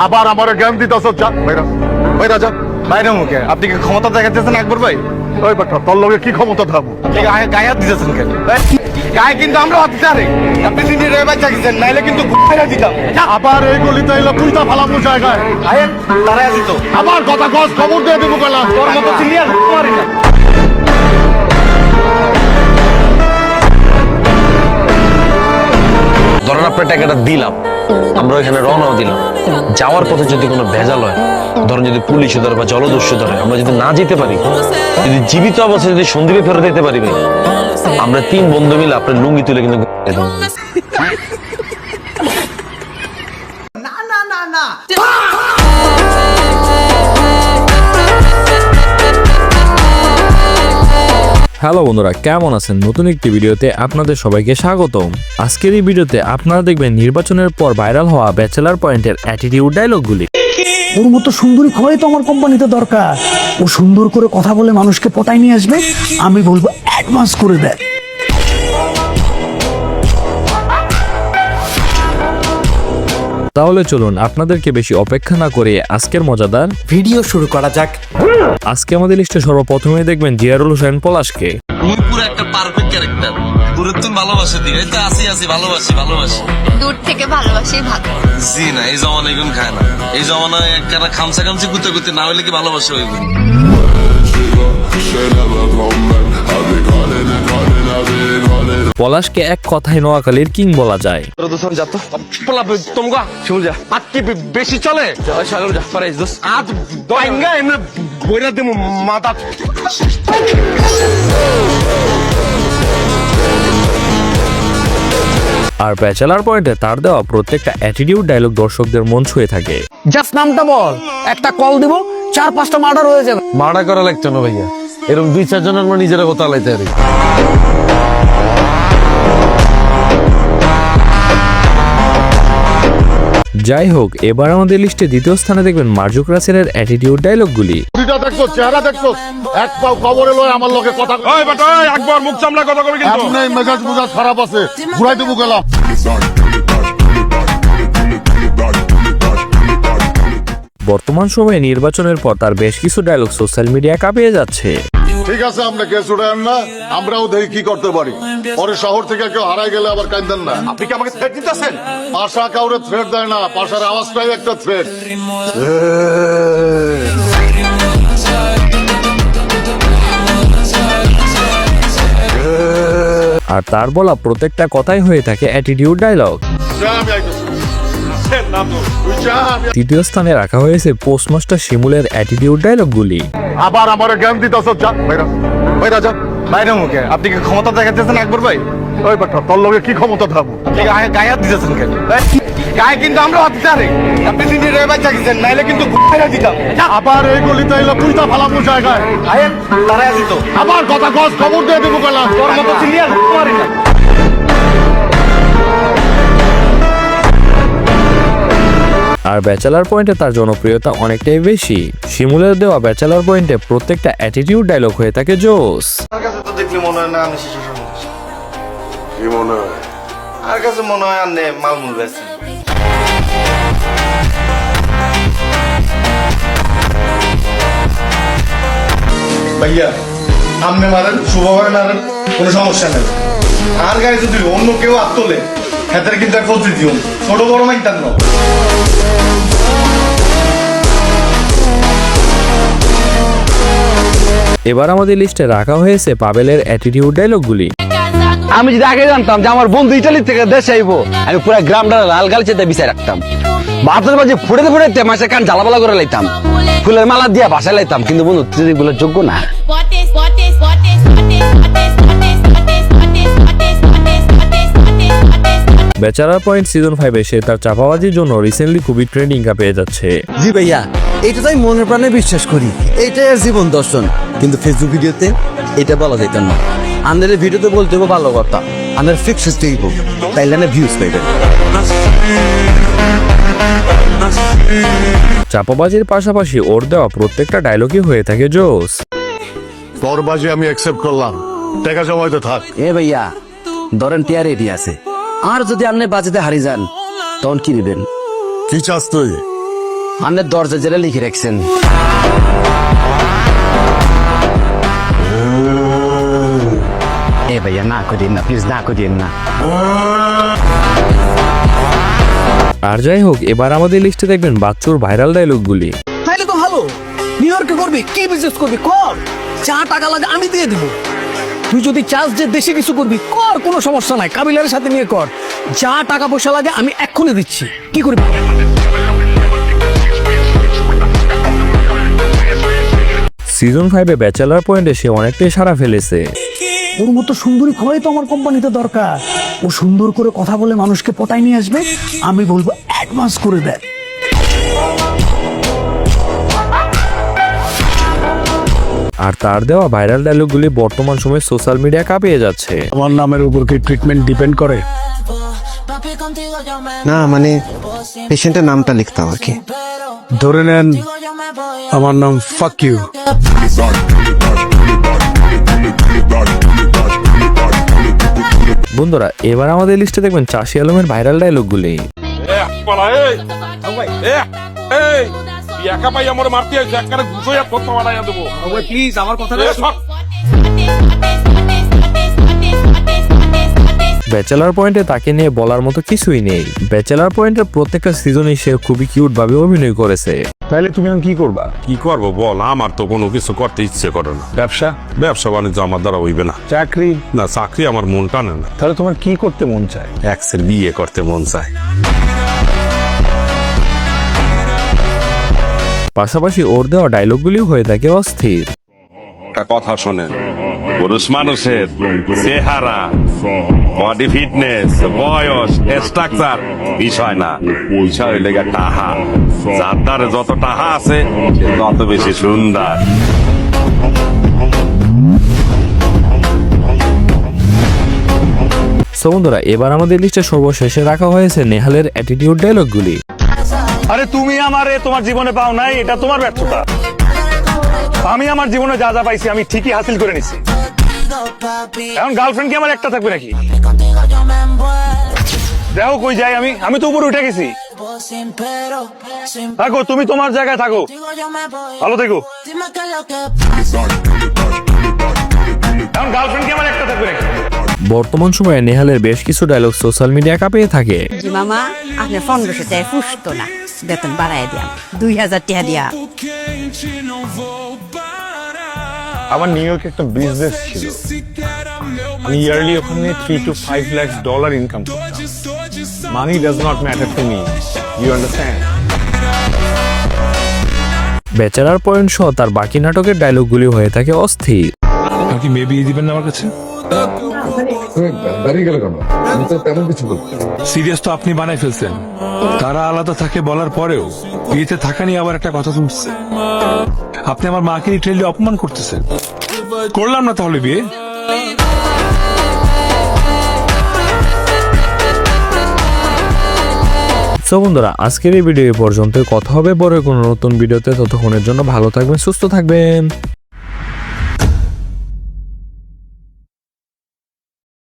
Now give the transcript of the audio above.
আবার আমার জ্ঞান দিতেছ। যা বাইরা, বাইরা যা। বাইরে মুখে আপনি কি ক্ষমতা দেখাচ্ছেন আকবর ভাই? ওই বেটা, তোর লগে কি ক্ষমতা থাকবো? গায়ে হাত দিতেছেন কেন? গায়ে কিন্তু আমরা হাত দিতে পারি। আপনি চিনি রে বাচ্চা গেছেন, নাইলে কিন্তু ঘুরে দিতাম। আবার এই গলিতে এলো তুইটা ফালামু জায়গায়। আয়েন দাঁড়ায় আছি তো। আবার কথা কস, খবর দিয়ে দেবো গেলাম। তোর মতো চিনি আর মারি না। ধরেন আপনার টাকাটা দিলাম, আমরা ওইখানে রওনাও দিলাম। যাওয়ার পথে যদি কোনো ভেজাল হয়, ধরেন যদি পুলিশে ধরে বা জলদস্যু ধরে, আমরা যদি না যেতে পারি, যদি জীবিত অবস্থায় যদি সন্দীপে ফেরত দিতে পারি ভাই, আমরা 3 বন্ধু মিলে আপনার লুঙ্গি তুলে কিন্তু হ্যালো বন্ধুরা, কেমন আছেন? নতুন একটি ভিডিওতে আপনাদের সবাইকে স্বাগতম। আজকের এই ভিডিওতে আপনারা দেখবেন নির্বাচনের পর ভাইরাল হওয়া ব্যাচেলার পয়েন্টের অ্যাটিটিউড ডায়লগগুলি। ওর মতো সুন্দরী খোয়াই তো আমার কোম্পানিতে দরকার। ও সুন্দর করে কথা বলে মানুষকে পটায় নিয়ে আসবে, আমি বলবো অ্যাডভান্স করে দেয়। তাহলে চলুন আপনাদেরকে বেশি অপেক্ষা না করে আজকের মজাদার ভিডিও শুরু করা যাক। আজকে আমাদের লিস্টে সর্বপ্রথমে দেখবেন জিয়ারুল হোসেন পলাশকে। তুমি পুরো একটা পারফেক্ট ক্যারেক্টার। পুরো তুমি ভালোবাসা দিবে, এই তো আসি ভালোবাসি। দূর থেকে ভালোবাসি ভালো। জি না, এই জমানা এগুন খায় না। এই জমানায় একখানা খামসা খামসি গুতে না হইলে কি ভালোবাসা হইব? পলাশকে এক কথায় নোয়াখালীর কিং বলা যায়। বেশি চলে আজ দোয়াঙ্গা এমনি বইরা দেবো মাথা। আর ব্যাচেলার পয়েন্টে তার দেওয়া প্রত্যেকটা অ্যাটিটিউড ডায়লগ দর্শকদের মন ছুঁয়ে থাকে। জাস্ট নামটা বল, একটা কল দিব, 4-5টা মার্ডার হয়ে যাবে। মারা করা লাগতো না ভাইয়া, এরকম 2-4 জনের আমরা নিজেরা কথা লাইতে পারি। যাই হোক, এবার আমাদের লিস্টে দ্বিতীয় স্থানে দেখবেন মার্জুক রাসেলের অ্যাটিটিউড ডায়লগগুলি। তুইটা দেখছো, চেহারা দেখছো, এক পাও খবরে লয় আমার লগে কথা। ওই বেটা একবার মুখ চামড়া কথা কবি কিন্তু। আপনি মেজাজ মুজাজ খারাপ আছে, ঘুরাই দেবো গেলাম। বর্তমান সময়ে নির্বাচনের পর তার বেশ কিছু ডায়লগ সোশ্যাল মিডিয়া কাঁপিয়ে যাচ্ছে। ঠিক আছে, আমরা কেস উঠান না, আমরাও দেখি কি করতে পারি। পরে শহর থেকে কেউ হারাই গেলে আবার কাঁদেন না। আপনি কি আমাকে থ্রেট দিতেছেন? পাশা কাউরে থ্রেট দেয় না, পাশার আওয়াজটাই একটা থ্রেট। আর তার বলা প্রত্যেকটা কথাই হয়ে থাকে অ্যাটিটিউড ডায়লগ। তৃতীয় স্থানে রাখা হয়েছে পোস্টমাস্টার শিমুলের অ্যাটিটিউড ডায়লগগুলি। আবার আমার জ্ঞান দিতেছ। যা বাইরা, বাইরা যা। বাইরে মুখে আপনি কি ক্ষমতা দেখাচ্ছেন আকবর ভাই? ওই বেটা, তোর লগে কি ক্ষমতা থাকবো? গায়ে হাত দিতেছেন কেন? গায়ে কিন্তু আমরা হাত দিতে পারি। আপনি চিনি রে বাচ্চা গেছেন, নাইলে কিন্তু ঘুরে দিতাম। আবার এই গলিতে এলো তুইটা ফালামু জায়গায়। আয়েন দাঁড়ায় আছি তো। আবার কথা কস, খবর দিয়ে দেবো গেলাম। তোর মতো চিনি আর মারি না। আর ব্যাচেলার পয়েন্টে তার জনপ্রিয়তা অনেকটাই বেশি। শিমুলের দেওয়া ব্যাচেলার পয়েন্টে প্রত্যেকটা অ্যাটিটিউড ডায়লগ হয়ে থাকে জোস। আমার কাছে তো দেখলে মনে হয় না আমি শিশু সন্ন্যাস। কি মনে হয়? আর কাছে মনে হয় আনে মালমুল বেছেন। ভাইয়া সামনে মারেন, শুভভাবে মারেন, কোনো সমস্যা নেই। আর গাড়ি যদি অন্য কেউ হাত তোলে, হাতের কিন্তু এক পদ্ধতি দিও, ছোট বড় মাইতাম না। এবার আমাদের লিস্টে রাখা হয়েছে পাবেলের অ্যাটিটিউড ডায়লগগুলি। আমি যদি আগে জানতাম যে আমার বন্ধু ইটালি থেকে দেশে আইবো, আমি পুরো গ্রামটা লাল গালিচাতে বিছাই রাখতাম। বাতের বাজে ফুটাতে ফুটাতে মাসে কান জ্বালাপালা করে লাইতাম, ফুলের মালা দিয়া বাসায় লাইতাম। কিন্তু বন্ধু তুই যেগুলো যোগ্য না। ব্যাচেলার পয়েন্ট সিজন 5 সে তার চাপাবাজির জন্য রিসেন্টলি খুবই ট্রেন্ডিং পেয়ে যাচ্ছে। জি ভাইয়া, এটা তাই মনের প্রাণে বিশ্বাস করি, এটাই আর জীবন দর্শন। কিন্তু ফেসবুক ভিডিওতে এটা বলা যেত না। আমাদের ভিডিওতে বলতে হবে ভালো কথা, আমাদের ফিক্স হইব, তাইলে না ভিউজ পাইবেন। চাপাবাজির পাশাপাশি ওর দেওয়া প্রত্যেকটা ডায়লগই হয়ে থাকে জোস। তোর বাজি আমি অ্যাকসেপ্ট করলাম, টাকা জমাইতে থাক। এ ভাইয়া ধরেন টিয়ার রেডি আছে, আর যদি আপনি বাজেতে হারিয়ে যান তখন কি নেবেন? কি চাস তুই? আপনার দরজা জেলে লিখে রাখছেন। এ ভাইয়া না করিয়েন না, প্লিজ না করিয়েন না। আর যাই হোক, এবার আমাদের লিস্টে দেখবেন বাচ্চুর ভাইরাল ডায়লগগুলি। তাইলে তো ভালো, নিউ ইয়র্কে করবি, কি বিজনেস করবি কর, যা টাকা লাগে আমি দিয়ে দেবো। তুই যদি চাস যে দেশে কিছু করবি কর, কোনো সমস্যা নাই, কাবিলারের সাথে নিয়ে কর, যা টাকা পয়সা লাগে আমি এক্ষুনি দিচ্ছি, কি করবি? সিজন 5-এ ব্যাচেলার পয়েন্টে সে অনেকটাই সাড়া ফেলেছে। ওর মতো সুন্দরী খোয়াই তো আমার কোম্পানিতে দরকার। ও সুন্দর করে কথা বলে মানুষকে পটায় নিয়ে আসবে, আমি বলবো অ্যাডভান্স করে দেয়। আর তার দেওয়া ভাইরাল ডায়লগগুলি বর্তমান সময়ে সোশ্যাল মিডিয়া কাঁপিয়ে যাচ্ছে। আমার নামের উপর কি ট্রিটমেন্ট ডিপেন্ড করে? না মানে পেশেন্টের নামটা লিখতাম আর কি। ধরে নেন আমার নাম ফাক ইউ। বন্ধুরা, এবার আমাদের লিস্টে দেখবেন চাষি আলমের ভাইরাল ডায়লগগুলি। একা পাই আমার মারতে আছে একবারে দুশোই করতে বানাইয়া দেবো প্লিজ আমার কথা ব্যাচেলার পয়েন্টে তাকে নিয়ে বলার মতো কিছুই নেই। ব্যাচেলার পয়েন্টের প্রত্যেকটা সিজনে সে খুবই কিউট ভাবে অভিনয় করেছে। তাহলে তুমি এখন কি করবা? কি করবো বল, আমার তো কোনো কিছু করতে ইচ্ছে করে না। ব্যবসা? ব্যবসা বাণিজ্য আমার দ্বারা হইবে না। চাকরি? না, চাকরি আমার মন টানে না। তাহলে তোমার কি করতে মন চায়? এক্সের বিয়ে করতে মন চায়। পাশাপাশি ওর দেওয়া ডায়লগগুলিও হয়ে থাকে অস্থির। একটা কথা শোনেন, পুরুষ মানুষের চেহারা, বডি ফিটনেস, বয়স, স্ট্রাকচার বিষয় না, বিষয় হইলে গিয়া টাহা। যার দ্বারে যত টাহা আছে সে তত বেশি সুন্দর। সো বন্ধুরা, এবার আমাদের লিস্টে সর্বশেষে রাখা হয়েছে নেহালের অ্যাটিটিউড ডায়লগগুলি। আরে তুমি আমারে তোমার জীবনে পাও নাই, এটা তোমার ব্যর্থতা। আমি আমার জীবনে যা যা পাইছি আমি ঠিকই হাসিল করে নিছি। এখন গার্লফ্রেন্ড কি আমার একটা থাকবে নাকি? দেখো কই যাই আমি, আমি তো উপরে উঠে গেছি। থাকো তুমি তোমার জায়গায় থাকো, ভালো থেকো। এখন গার্লফ্রেন্ড কি আমার একটা থাকবে নাকি? বর্তমান সময়ে নেহালের বেশ কিছু ডায়লগ সোশ্যাল মিডিয়া কাঁপিয়ে থাকে। জি মামা, আপনার 1500 টাকা ফুসতো না, বেতন বাড়ায় দিয়াম 2000 টাকা দিয়া। আমার নিউ ইয়র্কে একটা বিজনেস ছিল, আমি ইয়ারলি ওখানে $3 to $5 লাখ ইনকাম করতাম। Money does not matter to me, you understand? Bachelor point সহ তার বাকি নাটকের ডায়লগগুলি হয়ে থাকে অস্থির। কি মেয়ে বিয়ে দিবেন না আমার কাছে? সিরিয়াস তো আপনি বানাই ফেলছেন। তারা আলাদা থাকে বলার পরেও বিয়েতে থাকা নিয়ে আবার একটা কথা তুলছে। আপনি আমার মাকে লিটারেলি অপমান করতেছেন। করলাম না তাহলে বিয়ে। সো বন্ধুরা, আজকের এই ভিডিও পর্যন্ত। কথা হবে পরে কোনো নতুন ভিডিওতে। ততক্ষণের জন্য ভালো থাকবেন, সুস্থ থাকবেন।